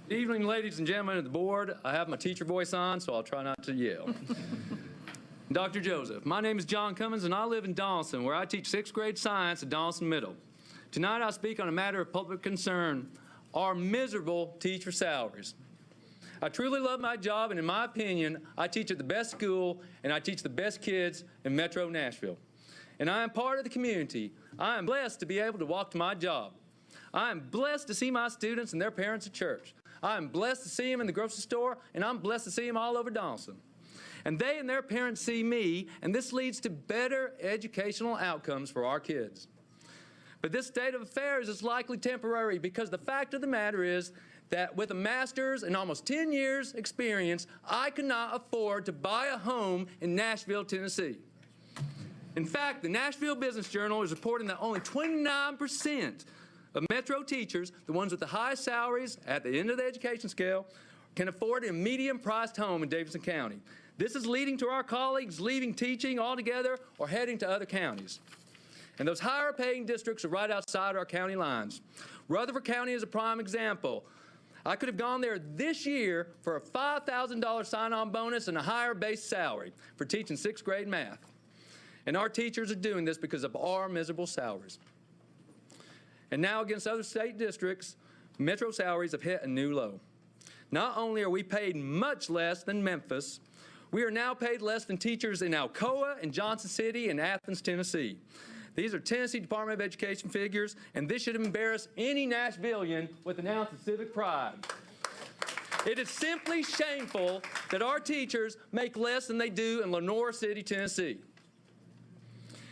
Good evening, ladies and gentlemen of the board. I have my teacher voice on, so I'll try not to yell. Dr. Joseph, my name is John Cummins, and I live in Donaldson, where I teach 6th grade science at Donaldson Middle. Tonight, I speak on a matter of public concern, our miserable teacher salaries. I truly love my job, and in my opinion, I teach at the best school, and I teach the best kids in Metro Nashville. And I am part of the community. I am blessed to be able to walk to my job. I am blessed to see my students and their parents at church. I am blessed to see them in the grocery store, and I'm blessed to see them all over Donaldson. And they and their parents see me, and this leads to better educational outcomes for our kids. But this state of affairs is likely temporary, because the fact of the matter is that with a master's and almost 10 years experience, I could not afford to buy a home in Nashville, Tennessee. In fact, the Nashville Business Journal is reporting that only 29% of Metro teachers, the ones with the highest salaries at the end of the education scale, can afford a medium-priced home in Davidson County. This is leading to our colleagues leaving teaching altogether or heading to other counties. And those higher-paying districts are right outside our county lines. Rutherford County is a prime example. I could have gone there this year for a $5,000 sign-on bonus and a higher base salary for teaching 6th grade math. And our teachers are doing this because of our miserable salaries. And now against other state districts, Metro salaries have hit a new low. Not only are we paid much less than Memphis, we are now paid less than teachers in Alcoa and Johnson City and Athens, Tennessee. These are Tennessee Department of Education figures, and this should embarrass any Nashvilleian with an ounce of civic pride. It is simply shameful that our teachers make less than they do in Lenore City, Tennessee.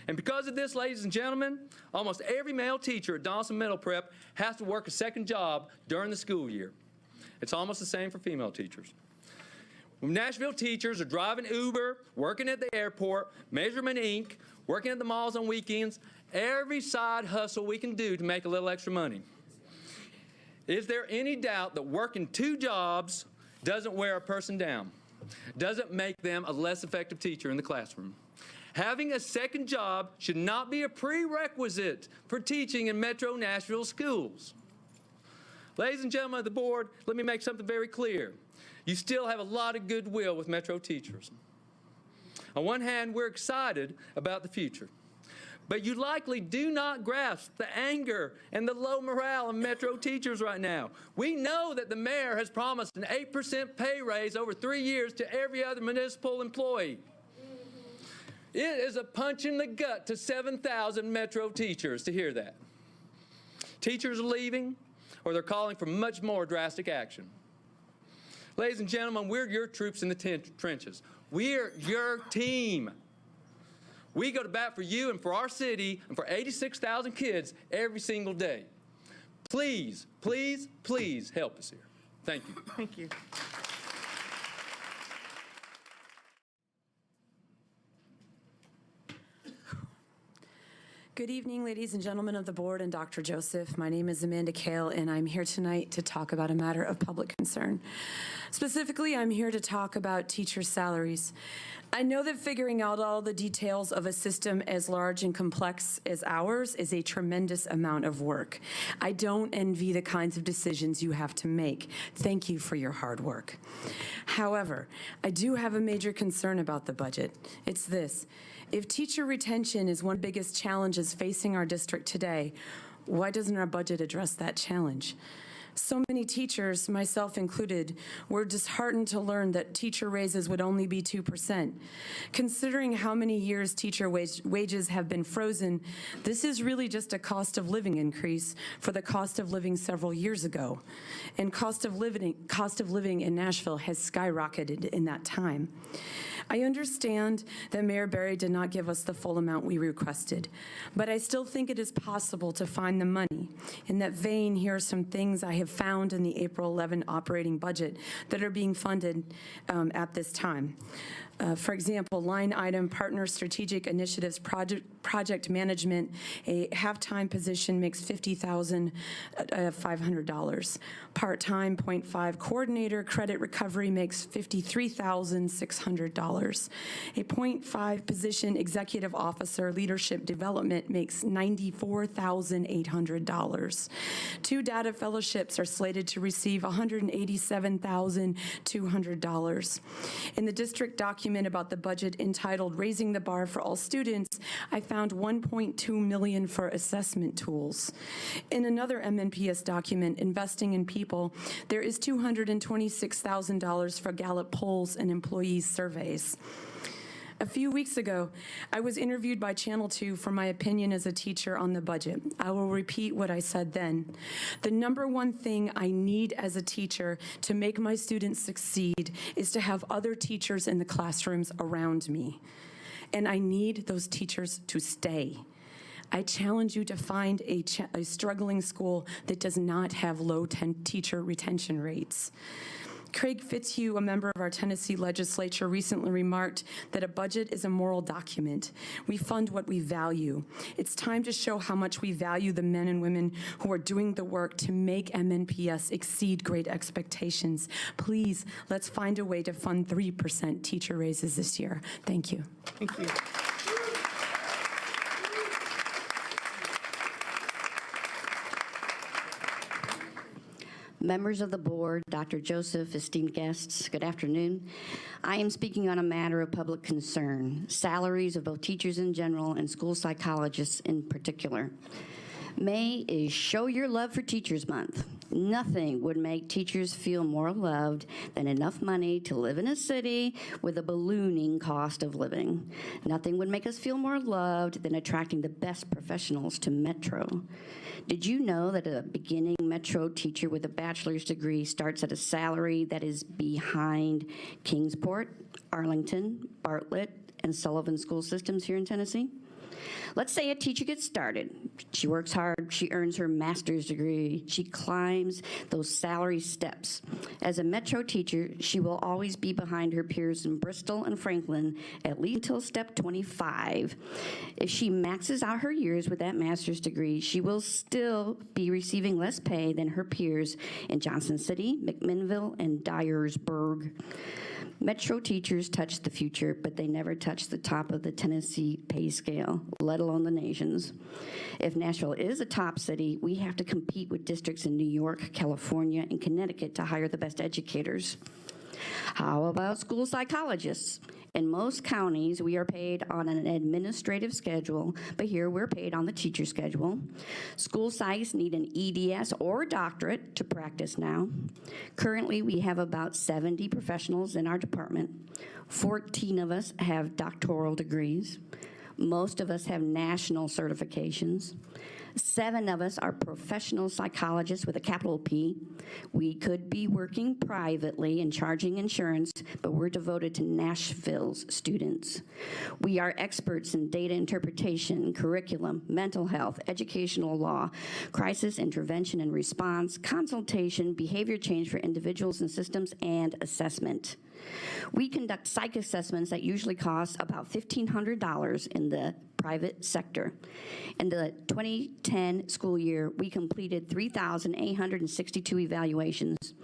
And because of this, ladies and gentlemen, almost every male teacher at Donaldson Middle Prep has to work a second job during the school year. It's almost the same for female teachers. When Nashville teachers are driving Uber, working at the airport, Measurement Inc., working at the malls on weekends, every side hustle we can do to make a little extra money. Is there any doubt that working 2 jobs doesn't wear a person down? Doesn't make them a less effective teacher in the classroom? Having a second job should not be a prerequisite for teaching in Metro Nashville schools. Ladies and gentlemen of the board, let me make something very clear. You still have a lot of goodwill with Metro teachers. On one hand, we're excited about the future, but you likely do not grasp the anger and the low morale of Metro teachers right now. We know that the mayor has promised an 8% pay raise over 3 years to every other municipal employee. It is a punch in the gut to 7,000 Metro teachers to hear that. Teachers are leaving, or they're calling for much more drastic action. Ladies and gentlemen, we're your troops in the trenches. We're your team. We go to bat for you and for our city and for 86,000 kids every single day. Please, please, please help us here. Thank you. Thank you. Good evening, ladies and gentlemen of the board and Dr. Joseph. My name is Amanda Kale, and I'm here tonight to talk about a matter of public concern. Specifically, I'm here to talk about teacher salaries. I know that figuring out all the details of a system as large and complex as ours is a tremendous amount of work. I don't envy the kinds of decisions you have to make. Thank you for your hard work. However, I do have a major concern about the budget. It's this. If teacher retention is one of the biggest challenges facing our district today, why doesn't our budget address that challenge? So many teachers, myself included, were disheartened to learn that teacher raises would only be 2%. Considering how many years teacher wages have been frozen, this is really just a cost of living increase for the cost of living several years ago. And cost of living in Nashville has skyrocketed in that time. I understand that Mayor Berry did not give us the full amount we requested, but I still think it is possible to find the money. In that vein, here are some things I have found in the April 11 operating budget that are being funded at this time. For example, line item partner strategic initiatives project management, a half-time position makes $50,500. Part-time 0.5 coordinator credit recovery makes $53,600. A 0.5 position executive officer leadership development makes $94,800. 2 data fellowships are slated to receive $187,200. In the district document about the budget entitled Raising the Bar for All Students, I found $1.2 million for assessment tools. In another MNPS document, Investing in People, there is $226,000 for Gallup polls and employees surveys. A few weeks ago, I was interviewed by Channel 2 for my opinion as a teacher on the budget. I will repeat what I said then. The number one thing I need as a teacher to make my students succeed is to have other teachers in the classrooms around me. And I need those teachers to stay. I challenge you to find a struggling school that does not have low teacher retention rates. Craig Fitzhugh, a member of our Tennessee legislature, recently remarked that a budget is a moral document. We fund what we value. It's time to show how much we value the men and women who are doing the work to make MNPS exceed great expectations. Please, let's find a way to fund 3% teacher raises this year. Thank you. Thank you. Members of the board, Dr. Joseph, esteemed guests, good afternoon. I am speaking on a matter of public concern, salaries of both teachers in general and school psychologists in particular. May is Show Your Love for Teachers Month. Nothing would make teachers feel more loved than enough money to live in a city with a ballooning cost of living. Nothing would make us feel more loved than attracting the best professionals to Metro. Did you know that a beginning Metro teacher with a bachelor's degree starts at a salary that is behind Kingsport, Arlington, Bartlett, and Sullivan school systems here in Tennessee? Let's say a teacher gets started. She works hard, she earns her master's degree, she climbs those salary steps. As a Metro teacher, she will always be behind her peers in Bristol and Franklin, at least until step 25. If she maxes out her years with that master's degree, she will still be receiving less pay than her peers in Johnson City, McMinnville, and Dyersburg. Metro teachers touch the future, but they never touch the top of the Tennessee pay scale, let alone the nation's. If Nashville is a top city, we have to compete with districts in New York, California, and Connecticut to hire the best educators. How about school psychologists? In most counties, we are paid on an administrative schedule, but here we're paid on the teacher schedule. School psychs need an EDS or doctorate to practice now. Currently, we have about 70 professionals in our department. 14 of us have doctoral degrees. Most of us have national certifications. 7 of us are professional psychologists with a capital P. We could be working privately and charging insurance, but we're devoted to Nashville's students. We are experts in data interpretation, curriculum, mental health, educational law, crisis intervention and response, consultation, behavior change for individuals and systems, and assessment. We conduct psych assessments that usually cost about $1,500 in the private sector. In the 2010 school year, we completed 3,862 evaluations.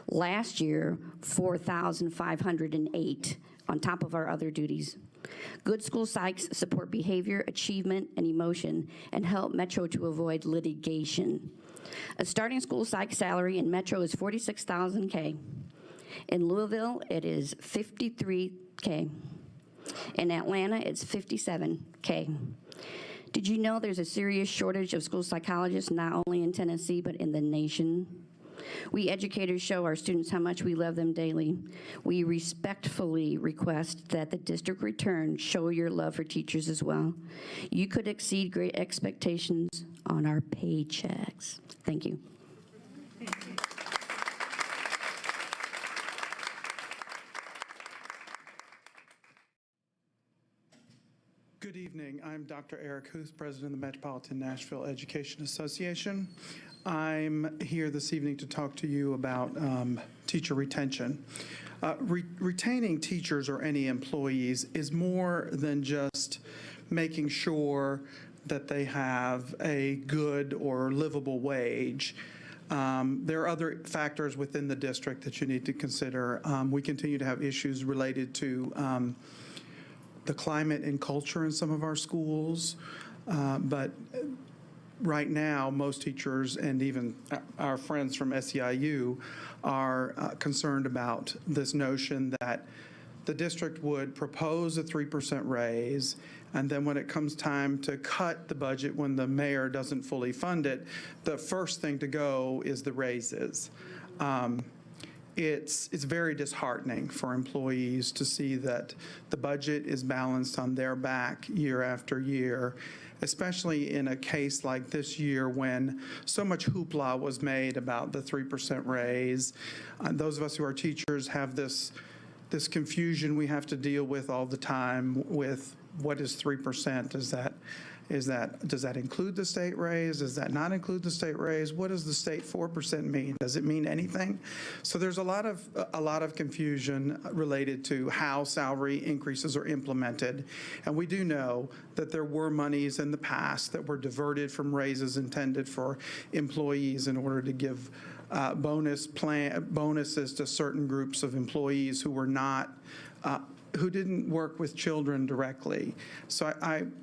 Last year, 4,508 on top of our other duties. Good school psychs support behavior, achievement, and emotion, and help Metro to avoid litigation. A starting school psych salary in Metro is $46,000K. In Louisville, it is $53K. In Atlanta, it's $57K. Did you know there's a serious shortage of school psychologists, not only in Tennessee, but in the nation? We educators show our students how much we love them daily. We respectfully request that the district return show your love for teachers as well. You could exceed great expectations on our paychecks. Thank you. Good evening. I'm Dr. Eric Huth, President of the Metropolitan Nashville Education Association. I'm here this evening to talk to you about teacher retention. Retaining teachers or any employees is more than just making sure that they have a good or livable wage. There are other factors within the district that you need to consider. We continue to have issues related to the climate and culture in some of our schools, but right now, most teachers and even our friends from SEIU are concerned about this notion that the district would propose a 3% raise, and then when it comes time to cut the budget, when the mayor doesn't fully fund it, the first thing to go is the raises. It's very disheartening for employees to see that the budget is balanced on their back year after year, especially in a case like this year when so much hoopla was made about the 3% raise. Those of us who are teachers have this confusion we have to deal with all the time with what is 3%? Does that include the state raise? Does that not include the state raise? What does the state 4% mean? Does it mean anything? So there's a lot of confusion related to how salary increases are implemented. And we do know that there were monies in the past that were diverted from raises intended for employees in order to give bonuses to certain groups of employees who were not who didn't work with children directly. So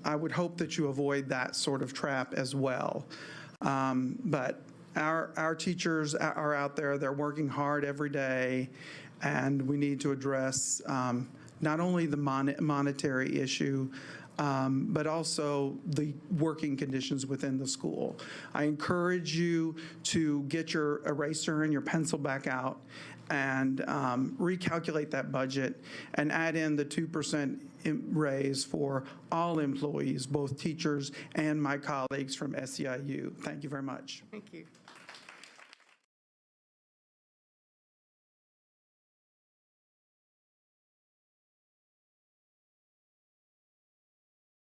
I would hope that you avoid that sort of trap as well. But our teachers are out there, they're working hard every day, and we need to address not only the monetary issue, but also the working conditions within the school. I encourage you to get your eraser and your pencil back out and recalculate that budget and add in the 2% raise for all employees, both teachers and my colleagues from SEIU. Thank you very much. Thank you.